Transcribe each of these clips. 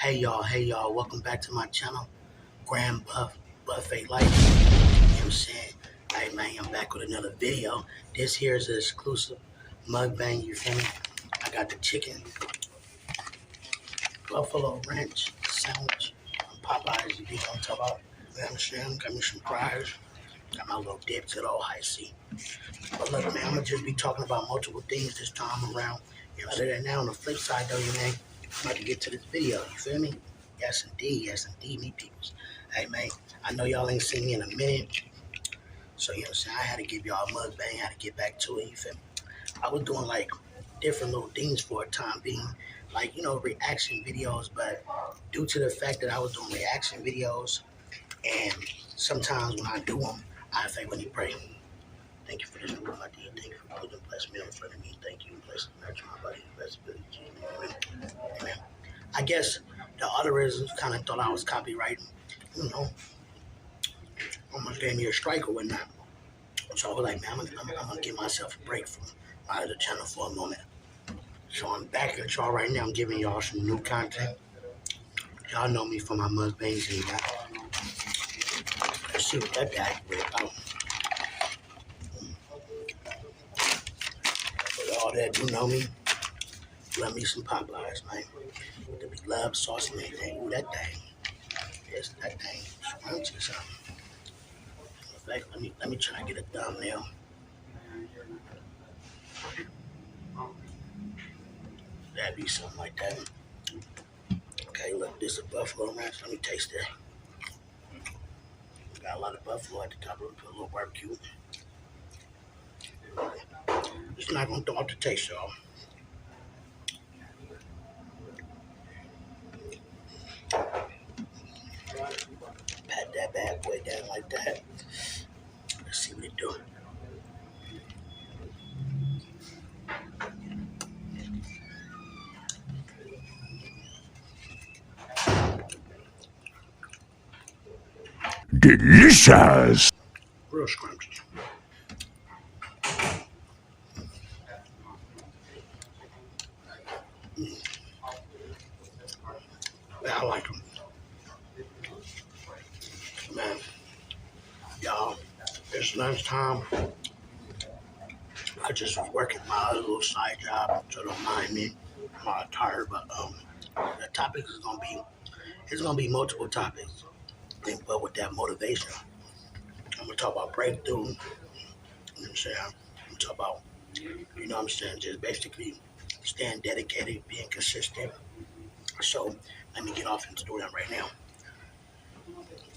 Hey y'all, welcome back to my channel, Grand Buffet Life. You know what I'm saying? Hey man, I'm back with another video. This here is an exclusive mukbang, you feel me? I got the chicken buffalo ranch sandwich from Popeyes, you know what I'm talking about? You know what I'm saying? Got me some fries, got my little dip to the old high C. But look man, I'm gonna just be talking about multiple things this time around. You know, other than that, on the flip side though, you man, I'm about to get to this video, you feel me? Yes indeed, me peoples. Hey man, I know y'all ain't seen me in a minute, so you know what I'm saying, I had to give y'all a mukbang, I had to get back to it, you feel me? I was doing like different little things for a time being, like, you know, reaction videos, but due to the fact that I was doing reaction videos, and sometimes when I do them, I think when you pray, thank you for this room, my dear, thank you for putting a blessed meal in front of me, thank you, bless the nurture my body, bless the ability, amen. Amen. I guess the algorithms kind of thought I was copywriting, you know, almost gave me a strike or whatnot. So I was like, man, I'm gonna give myself a break from out of the channel for a moment. So I'm back at y'all right now. I'm giving y'all some new content. Y'all know me from my mukbangs and y'all. Let's see what that bag is about. For all that do know me, love me some Popeyes, man. To be love, sauce, and everything. Ooh, that thing. Yes, that thing. Scrumptious, something. In fact, let me try and get a thumbnail. That'd be something like that. Okay, look, this is a buffalo ranch. Let me taste it. Got a lot of buffalo at the top. Let me put a little barbecue. It's not gonna throw off the taste, y'all. Pat that bad boy down like that. Let's see what it do. Delicious. Real scrumptious. Yeah, I like them. Man, y'all, it's lunchtime. I just was working my other little side job, so don't mind me. I'm all tired, but the topic is gonna be multiple topics. But with that motivation, I'm gonna talk about breakthrough. You know what I'm saying? I'm gonna talk about, you know what I'm saying, just basically staying dedicated, being consistent. So let me get off into doing that right now.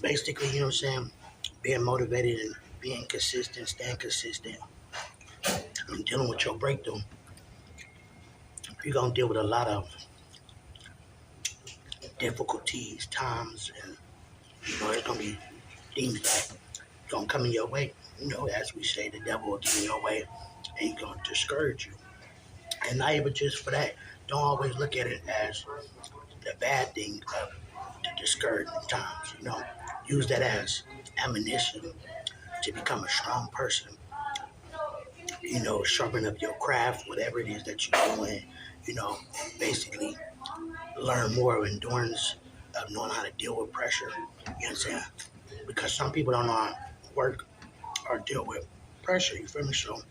Basically, you know what I'm saying, being motivated and being consistent, staying consistent, and dealing with your breakthrough. You're gonna deal with a lot of difficulties, times, and you know, there's gonna be things that gonna come in your way. You know, as we say, the devil will get in your way and he's gonna discourage you. And not even just for that. Don't always look at it as the bad thing of the discouraging times. You know, use that as ammunition to become a strong person. You know, sharpen up your craft, whatever it is that you're doing. You know, basically learn more endurance of knowing how to deal with pressure. You know what I'm saying? Because some people don't know how to work or deal with pressure. You feel me? So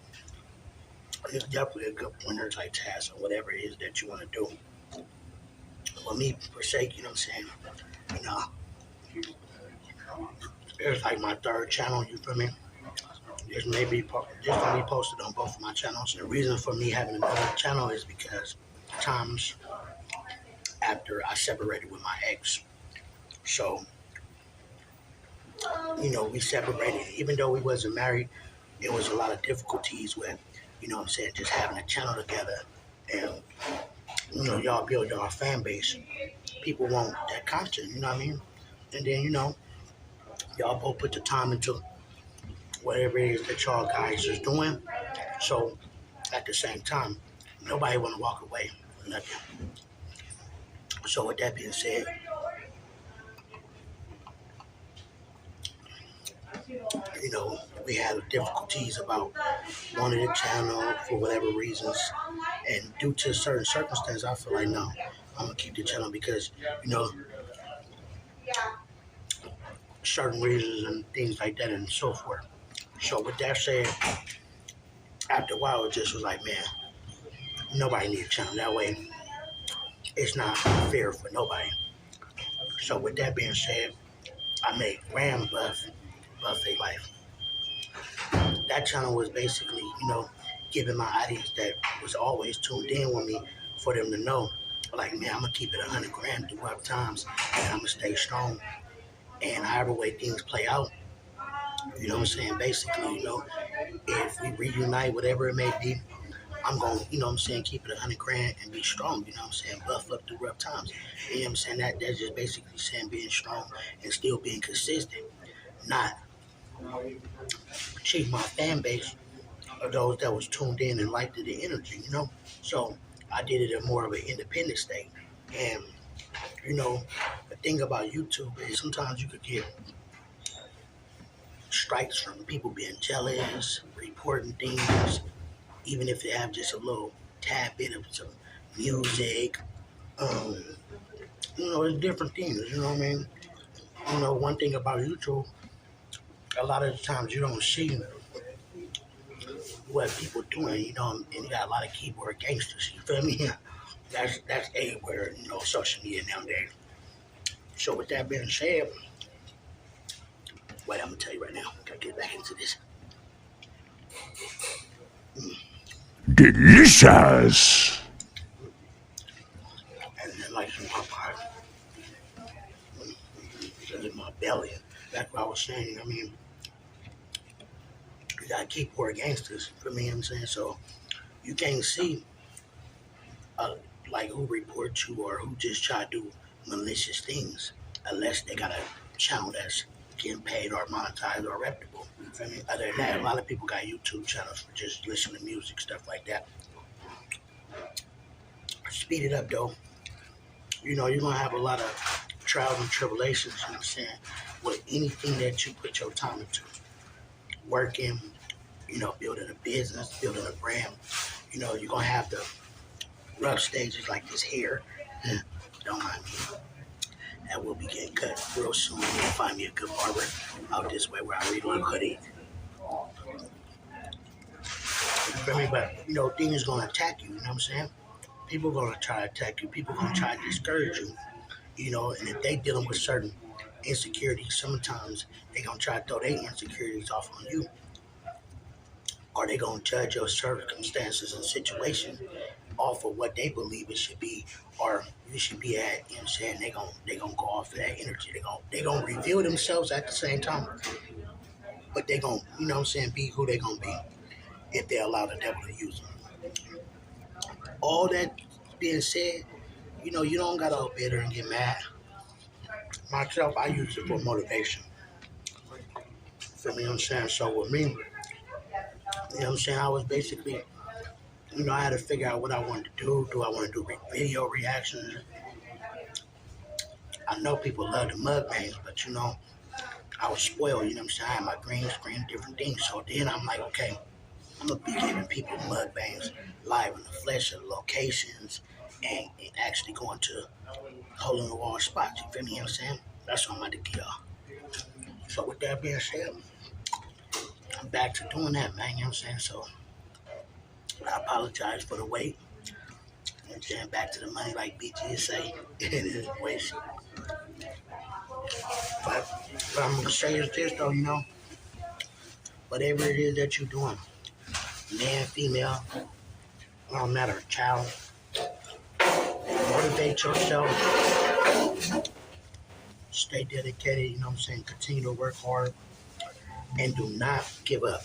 it's definitely a good pointer type task or whatever it is that you want to do. For me, per se, you know what I'm saying? You know, it's like my third channel. You feel me? This may be this will be posted on both of my channels. The reason for me having another channel is because times after I separated with my ex. So, you know, we separated. Even though we wasn't married, there was a lot of difficulties with, you know what I'm saying, just having a channel together. And, you know, y'all build your fan base. People want that content, you know what I mean? And then, you know, y'all both put the time into whatever it is that y'all guys is doing. So, at the same time, nobody want to walk away from nothing. So, with that being said, you know, we had difficulties about wanting the channel for whatever reasons. And due to certain circumstances, I feel like, no, I'm gonna keep the channel because, you know, certain reasons and things like that and so forth. So with that said, after a while, it just was like, man, nobody needs a channel. That way, it's not fair for nobody. So with that being said, I made Graham Buffet Life. That channel was basically, giving my audience that was always tuned in with me for them to know, like, man, I'm gonna keep it 100 grand through rough times, and I'm gonna stay strong. And however way things play out, you know what I'm saying? Basically, if we reunite, whatever it may be, I'm going to, keep it 100 grand and be strong, you know what I'm saying? Buff up through rough times. You know what I'm saying? That's just basically saying being strong and still being consistent, not cheat my fan base or those that was tuned in and liked the energy. So I did it in more of an independent state. And, the thing about YouTube is sometimes you could get strikes from people being jealous, reporting things, even if they have just a little tad bit of some music. Um, it's different things, you know what I mean? One thing about YouTube, a lot of the times you don't see what people doing, and you got a lot of keyboard gangsters, you feel me? That's everywhere, social media nowadays. So with that being said, wait, I'm gonna tell you right now, gotta get back into this. Delicious. And then like some Popeyes, in my belly. That's what I was saying. I mean, you got keyboard gangsters, for me, I'm saying. So you can't see like who reports you or who just try to do malicious things unless they got a channel that's getting paid or monetized or reputable. You feel me? Other than that, a lot of people got YouTube channels for just listening to music, stuff like that. Speed it up though. You're gonna have a lot of trials and tribulations, you know what I'm saying, with anything that you put your time into. Working, building a business, building a brand. You're gonna have the rough stages like this hair. Don't mind me. That will be getting cut real soon. You'll find me a good barber out this way where I really look hoodie. You feel me? But things gonna attack you, you know what I'm saying? People gonna try to attack you, people gonna try to discourage you, and if they dealing with certain insecurities, sometimes they gonna try to throw their insecurities off on you. Or they gonna judge your circumstances and situation off of what they believe it should be, or you should be at. You know what I'm saying? They gonna go off of that energy. They gonna reveal themselves at the same time, but they gonna, be who they gonna be if they allow the devil to use them. All that being said, you don't gotta go bitter and get mad. Myself, I use it for motivation. Feel me? What I'm saying? So with me, I was basically, I had to figure out what I wanted to do. Do I want to do video reactions? I know people love the mukbangs, but I was spoiled, you know what I'm saying? I had my green screen, different things. So then I'm like, okay, I'm going to be giving people mukbangs live in the flesh of locations and actually going to hole in the wall spots. You feel me? You know what I'm saying? That's what I'm about to get y'all. So with that being said, I'm back to doing that, man. You know what I'm saying? So I apologize for the wait. You know what I'm saying? Back to the money, like BG say. It is waste. But what I'm going to say is this, though, whatever it is that you're doing, man, female, it don't matter, child, motivate yourself, stay dedicated, you know what I'm saying, continue to work hard, and do not give up.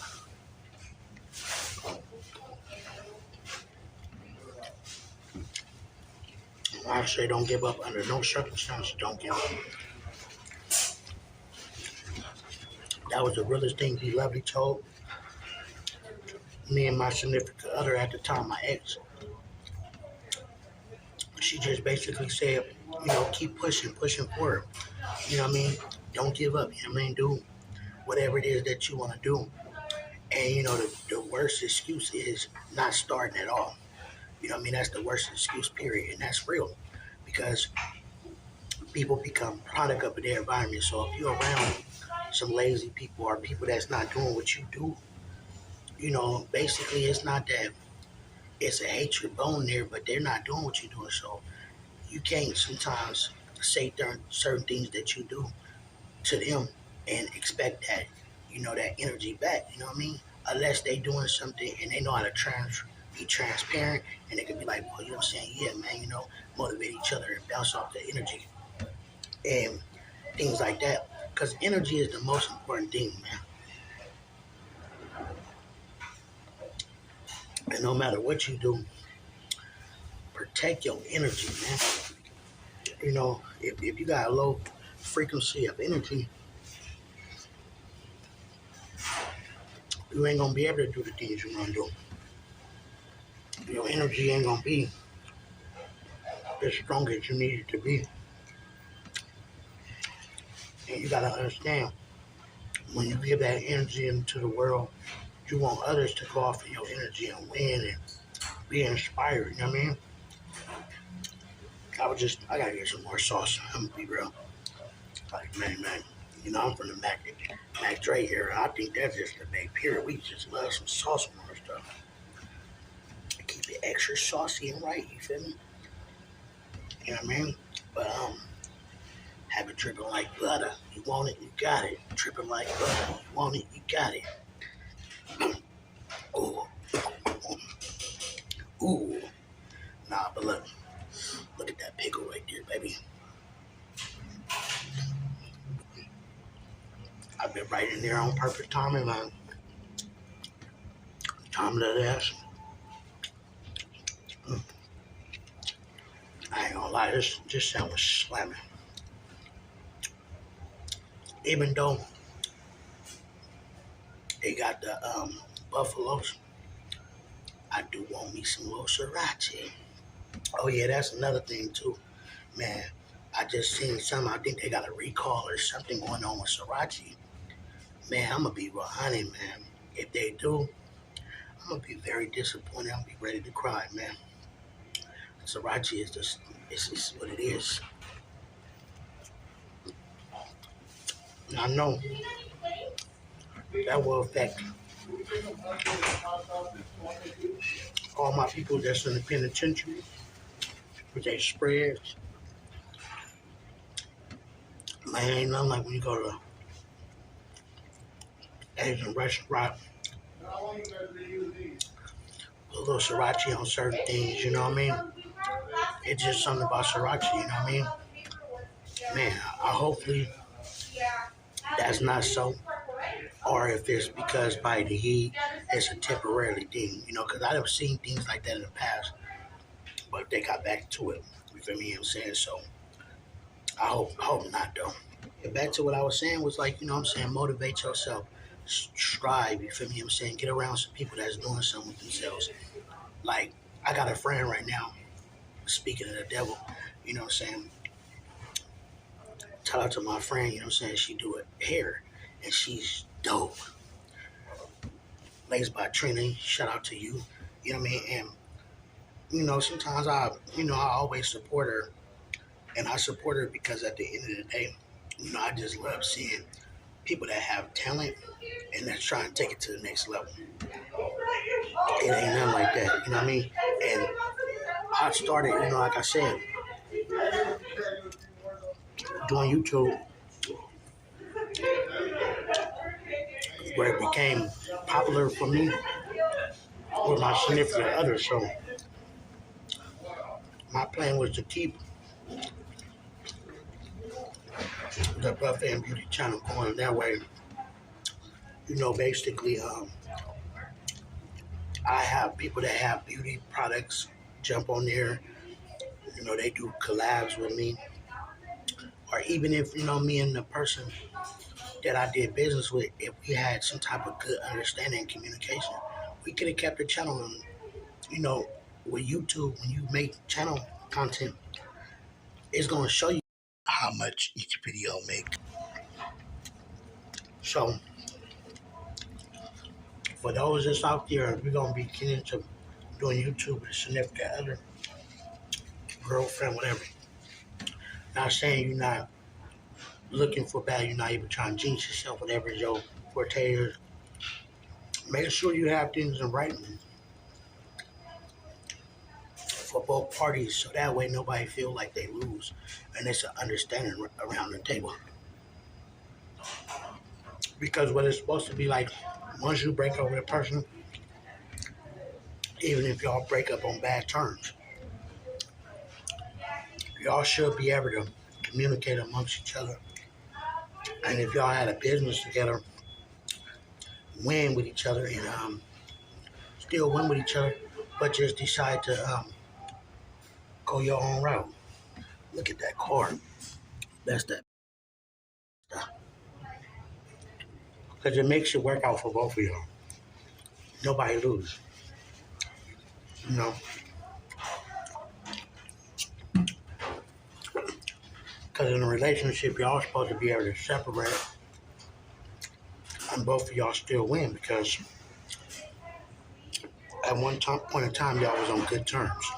I say don't give up under no circumstances, don't give up. That was the realest thing B Lovely told me and my significant other at the time, my ex. She just basically said, keep pushing forward. You know what I mean? Don't give up. You know what I mean? Do whatever it is that you want to do. And, the worst excuse is not starting at all. You know what I mean? That's the worst excuse, period. And that's real. because people become product of their environment. So if you're around some lazy people or people that's not doing what you do, basically it's not that it's a hatred bone there, but they're not doing what you're doing. So you can't sometimes say certain things that you do to them and expect that, that energy back. You know what I mean? Unless they doing something and they know how to be transparent and they can be like, well, you know what I'm saying? Yeah, man, motivate each other and bounce off the energy and things like that. Because energy is the most important thing, man. And no matter what you do, protect your energy, man. If you got a low frequency of energy, you ain't gonna be able to do the things you wanna do. Your energy ain't gonna be as strong as you need it to be. And you gotta understand, when you give that energy into the world, you want others to go off of your energy and win and be inspired. You know what I mean? I gotta get some more sauce. I'm gonna be real. Like, man. I'm from the Mac Dre era. I think that's just the big period. We just love some sauce on our stuff. Keep it extra saucy and right, you feel me? You know what I mean? But have it dripping like butter. You want it, you got it. Dripping like butter. You want it, you got it. Ooh. Ooh. Nah, but look at that pickle right there, baby. I've been right in there on perfect timing, man. Time of the ass. I ain't gonna lie, this sandwich slamming. Even though they got the buffaloes, I do want me some little sriracha. Oh yeah, that's another thing too, man. I just seen something. I think they got a recall or something going on with sriracha. Man, I'm gonna be real honey, man. If they do, I'm gonna be very disappointed. I'm gonna be ready to cry, man. Sriracha is just what it is. And I know that will affect all my people that's in the penitentiary with their spreads. Man, ain't nothing like when you go to an Asian restaurant, a little sriracha on certain things, you know what I mean? It's just something about sriracha, you know what I mean? Man, hopefully that's not so. Or if it's because by the heat, it's a temporary thing, because I've seen things like that in the past, but they got back to it. You feel me? I'm saying? So I hope not, though. And back to what I was saying was like, what I'm saying, motivate yourself, strive. You feel me? I'm saying, get around some people that's doing something with themselves. Like, I got a friend right now, speaking of the devil, you know what I'm saying? Shout out to my friend, you know what I'm saying? She do it hair, and she's dope. Laced by Trina, shout out to you. You know what I mean? And, sometimes I always support her. And I support her because at the end of the day, I just love seeing people that have talent and that's trying to take it to the next level. It ain't nothing like that, you know what I mean? And I started, like I said, doing YouTube where it became popular for me with my significant other. So my plan was to keep the Buffet and Beauty channel going that way. Basically, I have people that have beauty products jump on there. They do collabs with me. Or even if, me and the person that I did business with, if we had some type of good understanding and communication, we could have kept the channel on. With YouTube, when you make channel content, it's going to show you how much each video make. So, for those that's out there, we're going to be getting into doing YouTube with a significant other, girlfriend, whatever. Not saying you're not looking for bad, you're not even trying to jinx yourself, whatever your forte is. Make sure you have things in writing for both parties so that way nobody feel like they lose and it's an understanding around the table. Because what it's supposed to be like, once you break up with a person, even if y'all break up on bad terms, y'all should be able to communicate amongst each other. And if y'all had a business together, win with each other and still win with each other, but just decide to go your own route. Look at that card. That's that stuff. Because it makes it work out for both of y'all. Nobody lose. You know, because in a relationship, y'all supposed to be able to separate and both of y'all still win because at one point in time, y'all was on good terms.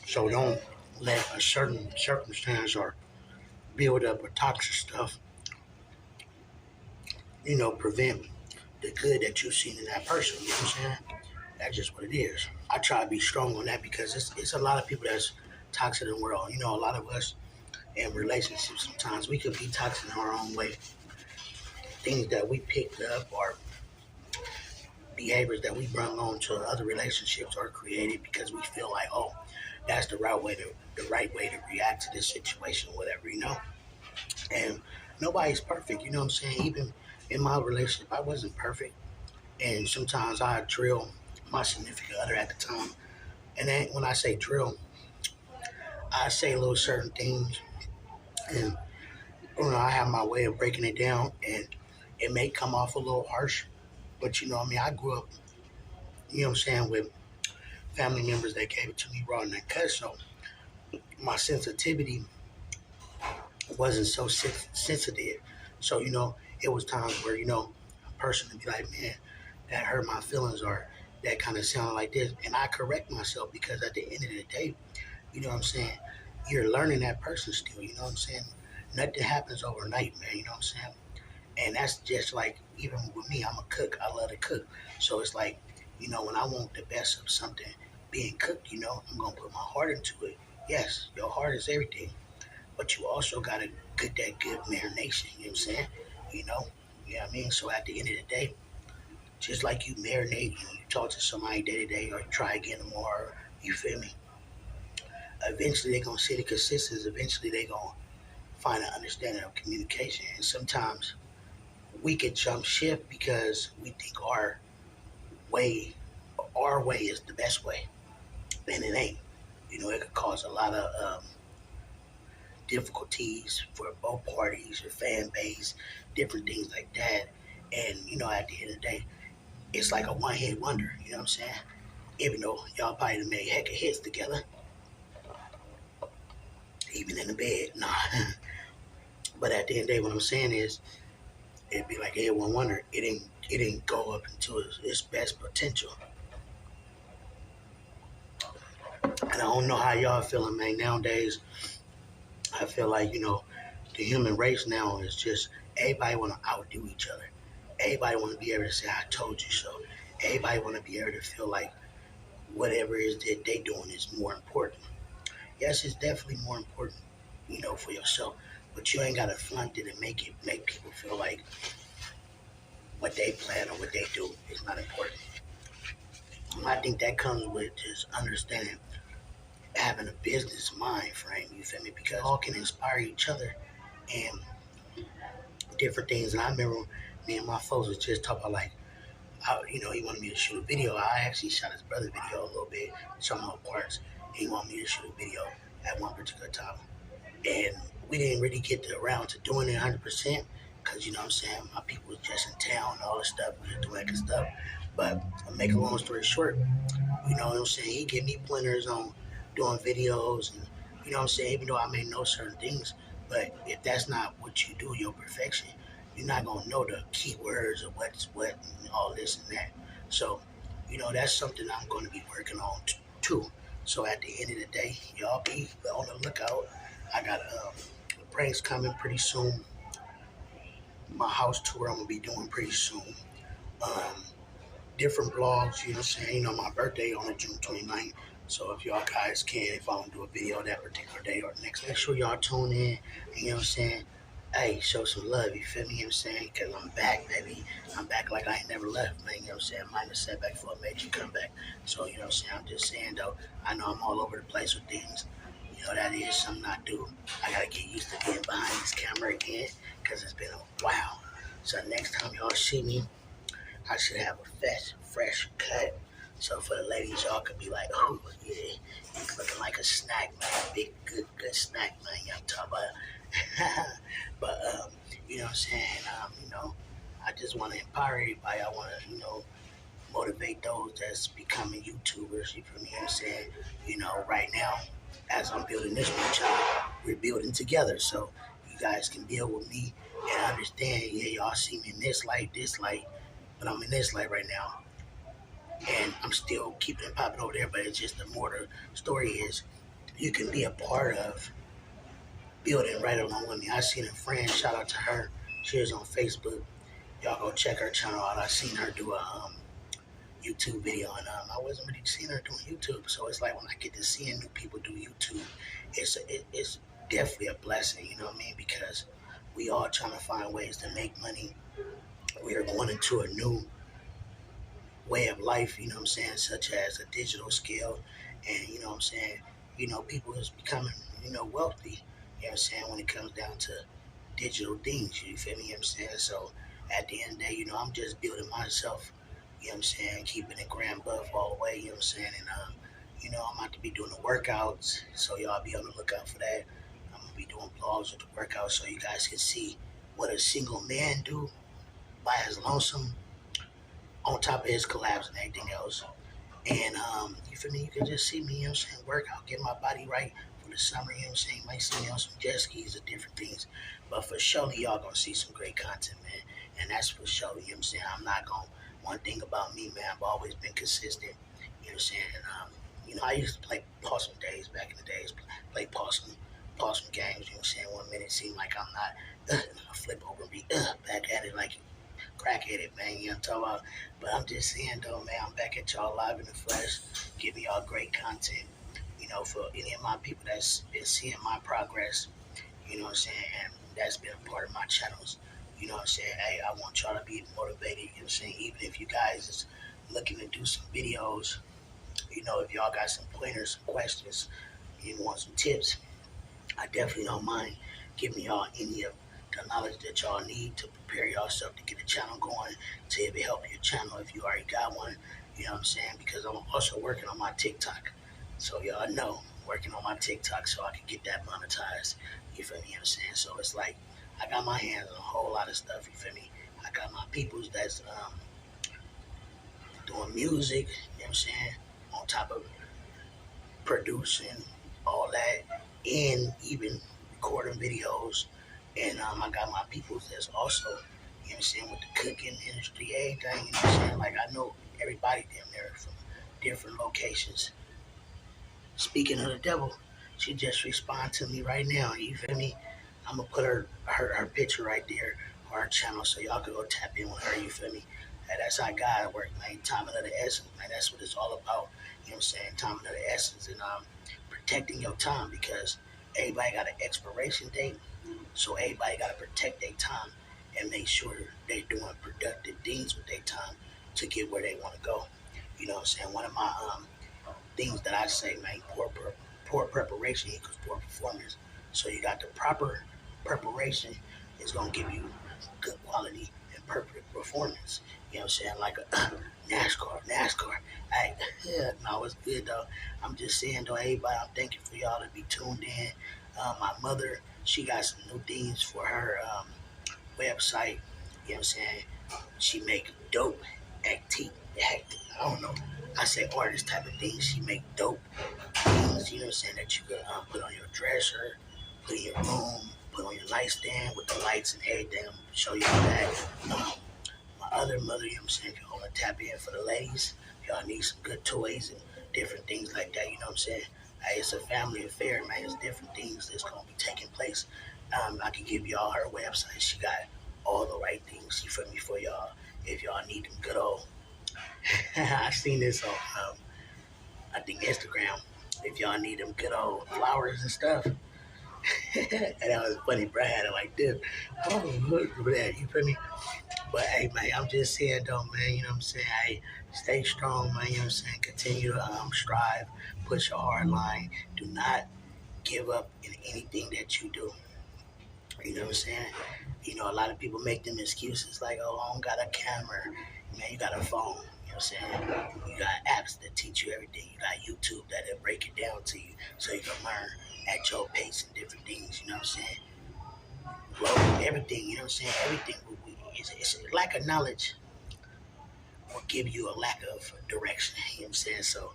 So don't let a certain circumstance or build up of toxic stuff, prevent the good that you've seen in that person. You know what I'm saying? That's just what it is. I try to be strong on that because it's a lot of people that's toxic in the world. A lot of us in relationships sometimes we could be toxic in our own way. Things that we picked up or behaviors that we brought on to other relationships are created because we feel like, oh, that's the right way to react to this situation, whatever. And nobody's perfect, you know what I'm saying? Even in my relationship, I wasn't perfect. And sometimes I drill my significant other at the time. And then when I say drill, I say little certain things and I have my way of breaking it down and it may come off a little harsh, but I grew up, what I'm saying, with family members that gave it to me raw and uncut. So my sensitivity wasn't so sensitive. So, it was times where, a person would be like, man, that hurt my feelings or that kind of sounded like this. And I correct myself because at the end of the day, you know what I'm saying, you're learning that person still, you know what I'm saying? Nothing happens overnight, man, you know what I'm saying? And that's just like, even with me, I'm a cook. I love to cook. So it's like, when I want the best of something being cooked, I'm going to put my heart into it. Yes, your heart is everything. But you also got to get that good marination, you know what I'm saying? You know? You know what I mean? So at the end of the day, just like you marinate, you talk to somebody day to day or try again tomorrow, you feel me? Eventually they're going to see the consistency. Eventually they're going to find an understanding of communication. And sometimes we can jump ship because we think way, our way is the best way. And it ain't. It could cause a lot of difficulties for both parties, your fan base, different things like that. And, at the end of the day, it's like a one hit wonder, you know what I'm saying? Even though y'all probably done made heck of hits together, even in the bed, nah. But at the end of the day, what I'm saying is, it'd be like a hit one wonder. It didn't go up into its best potential. And I don't know how y'all feeling, man. Nowadays, I feel like, the human race now is just everybody want to outdo each other. Everybody want to be able to say, I told you so. Everybody want to be able to feel like whatever it is that they doing is more important. Yes, it's definitely more important, for yourself. But you ain't got to flaunt it and make people feel like what they plan or what they do is not important. I think that comes with just understanding, having a business mind frame, you feel me? Because all can inspire each other and different things. And I remember me and my folks was just talking about like, he wanted me to shoot a video. I actually shot his brother's video a little bit, some of the parts. He wanted me to shoot a video at one particular time. And we didn't really get around to doing it 100% because, what I'm saying, my people was just in town and all this stuff. We were doing that stuff. But to make a long story short, what I'm saying, he gave me pointers on doing videos and, what I'm saying, even though I may know certain things, but if that's not what you do, your perfection, you're not going to know the keywords of what's what and all this and that. So, that's something I'm going to be working on too. So at the end of the day, y'all be on the lookout. I got pranks coming pretty soon. My house tour I'm gonna be doing pretty soon. Um, Different blogs, you know what I'm saying? You know, my birthday on the June 29th. So if y'all guys can, if I don't do a video that particular day or next, make sure y'all tune in. You know what I'm saying? Hey, show some love, you feel me? You know what I'm saying? Because I'm back, baby. I'm back like I ain't never left, man. You know what I'm saying? Minus setback for a major comeback. So, you know what I'm saying? I'm just saying, though, I know I'm all over the place with things. You know, that is something I do. I got to get used to being behind this camera again because it's been a while. So next time y'all see me, I should have a fresh cut. So for the ladies, y'all could be like, oh, yeah, he's looking like a snack, man. Big, good snack, man. You know what I'm talking about? But, you know what I'm saying? You know, I just want to empower everybody. I want to, you know, motivate those that's becoming YouTubers. You feel me? You know what I'm saying? You know, right now, as I'm building this new channel, we're building together. So you guys can build with me and understand, yeah, y'all see me in this light, but I'm in this light right now, and I'm still keeping it popping over there. But it's just the more the story is, you can be a part of building right along with me. I seen a friend, shout out to her. She is on Facebook. Y'all go check her channel out. I seen her do a YouTube video, and I wasn't really seeing her doing YouTube. So it's like when I get to seeing new people do YouTube, it's definitely a blessing. You know what I mean? Because we all trying to find ways to make money. We are going into a new way of life, you know what I'm saying, such as a digital skill. And, you know what I'm saying, you know, people is becoming, you know, wealthy, you know what I'm saying, when it comes down to digital things, you feel me, you know what I'm saying? So at the end of the day, you know, I'm just building myself, you know what I'm saying, keeping it grand buff all the way, you know what I'm saying? And, you know, I'm about to be doing the workouts, so y'all be on the lookout for that. I'm going to be doing blogs with the workouts so you guys can see what a single man do by his lonesome, on top of his collabs and everything else. And you feel me? You can just see me, you know what I'm saying, work out, get my body right for the summer, you know what I'm saying? You might see me on some jet skis or different things. But for sure, y'all gonna see some great content, man. And that's for sure, you know what I'm saying? I'm not gonna, one thing about me, man, I've always been consistent, you know what I'm saying? And, you know, I used to play possum days back in the days, play possum games, you know what I'm saying? 1 minute seem like I'm not, I flip over and be back at it like crackheaded, man. You know what I'm talking about? But I'm just saying, though, man, I'm back at y'all live in the flesh, giving y'all great content. You know, for any of my people that's been seeing my progress, you know what I'm saying, and that's been a part of my channels. You know what I'm saying? Hey, I want y'all to be motivated, you know what I'm saying? Even if you guys is looking to do some videos, you know, if y'all got some pointers, some questions, you want some tips, I definitely don't mind giving y'all any of the knowledge that y'all need to prepare yourself to get the channel going, to if it help your channel if you already got one. You know what I'm saying? Because I'm also working on my TikTok. So y'all know, working on my TikTok so I can get that monetized. You feel me? You know what I'm saying? So it's like I got my hands on a whole lot of stuff, you feel me? I got my peoples that's doing music, you know what I'm saying? On top of producing, all that, and even recording videos. And I got my people that's also, you know what I'm saying, with the cooking industry, everything, you know what I'm saying? Like, I know everybody damn there from different locations. Speaking of the devil, she just responded to me right now, you feel me? I'm gonna put her picture right there on our channel so y'all can go tap in with her, you feel me? And that's how God works, man. Time of the essence, man. That's what it's all about. You know what I'm saying? Time of the essence, and protecting your time, because everybody got an expiration date. So everybody got to protect their time and make sure they're doing productive things with their time to get where they want to go. You know what I'm saying? One of my things that I say, man, poor preparation equals poor performance. So you got the proper preparation is going to give you good quality and perfect performance. You know what I'm saying? Like a NASCAR. Hey, yeah, no, it's good though. I'm just saying though, everybody, I'm thanking for y'all to be tuned in. My mother, she got some new things for her website. You know what I'm saying? She make dope I don't know. I say artist type of things. She make dope things, you know what I'm saying, that you can put on your dresser, put in your room, put on your nightstand with the lights and everything. I'm gonna show you all that. My other mother, you know what I'm saying, if y'all want to tap in for the ladies, if y'all need some good toys and different things like that, you know what I'm saying, Hey, it's a family affair, man. It's different things that's gonna be taking place. I can give y'all her website. She got all the right things. You feel me for y'all? If y'all need them good old, I seen this on I think Instagram. If y'all need them good old flowers and stuff, and that was funny. Bro, I had it like this. Oh, look for that. You feel me? But hey, man, I'm just saying though, man. You know what I'm saying? Hey, stay strong, man. You know what I'm saying? Continue to strive, push your hard line. Do not give up in anything that you do. You know what I'm saying? You know, a lot of people make them excuses like, oh, I don't got a camera. Man, you got a phone. You know what I'm saying? You got apps that teach you everything. You got YouTube that'll break it down to you so you can learn at your pace and different things. You know what I'm saying? Well, everything, you know what I'm saying? Everything, it's a lack of knowledge will give you a lack of direction. You know what I'm saying? So,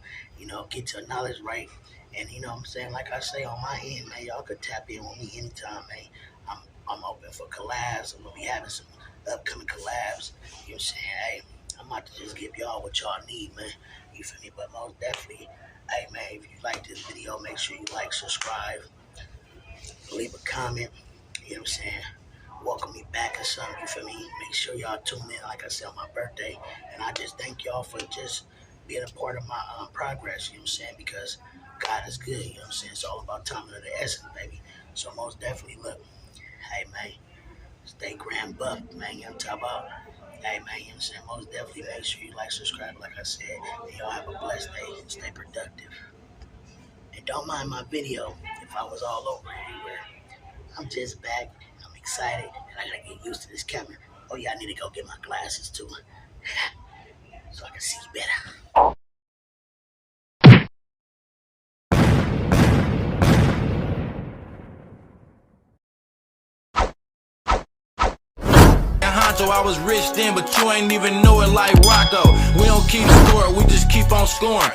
get your knowledge right. And you know what I'm saying? Like I say on my end, man, y'all could tap in with me anytime, man. I'm I'm open for collabs. I'm gonna be having some upcoming collabs. You know what I'm saying? Hey, I'm about to just give y'all what y'all need, man. You feel me? But most definitely, hey man, if you like this video, make sure you like, subscribe, leave a comment. You know what I'm saying? Welcome me back or something, you feel me? Make sure y'all tune in, like I said, on my birthday. And I just thank y'all for just being a part of my progress, you know what I'm saying? Because God is good, you know what I'm saying? It's all about timing of the essence, baby. So most definitely, look, hey, man, stay grand buff, man, you know what I'm talking about? Hey, man, you know what I'm saying? Most definitely make sure you like, subscribe, like I said. And y'all have a blessed day and stay productive. And don't mind my video if I was all over everywhere. I'm just back. I'm excited, and I gotta get used to this camera. Oh yeah, I need to go get my glasses too, so I can see better. So I was rich then, but you ain't even know it like Rocco. We don't keep score, we just keep on scoring.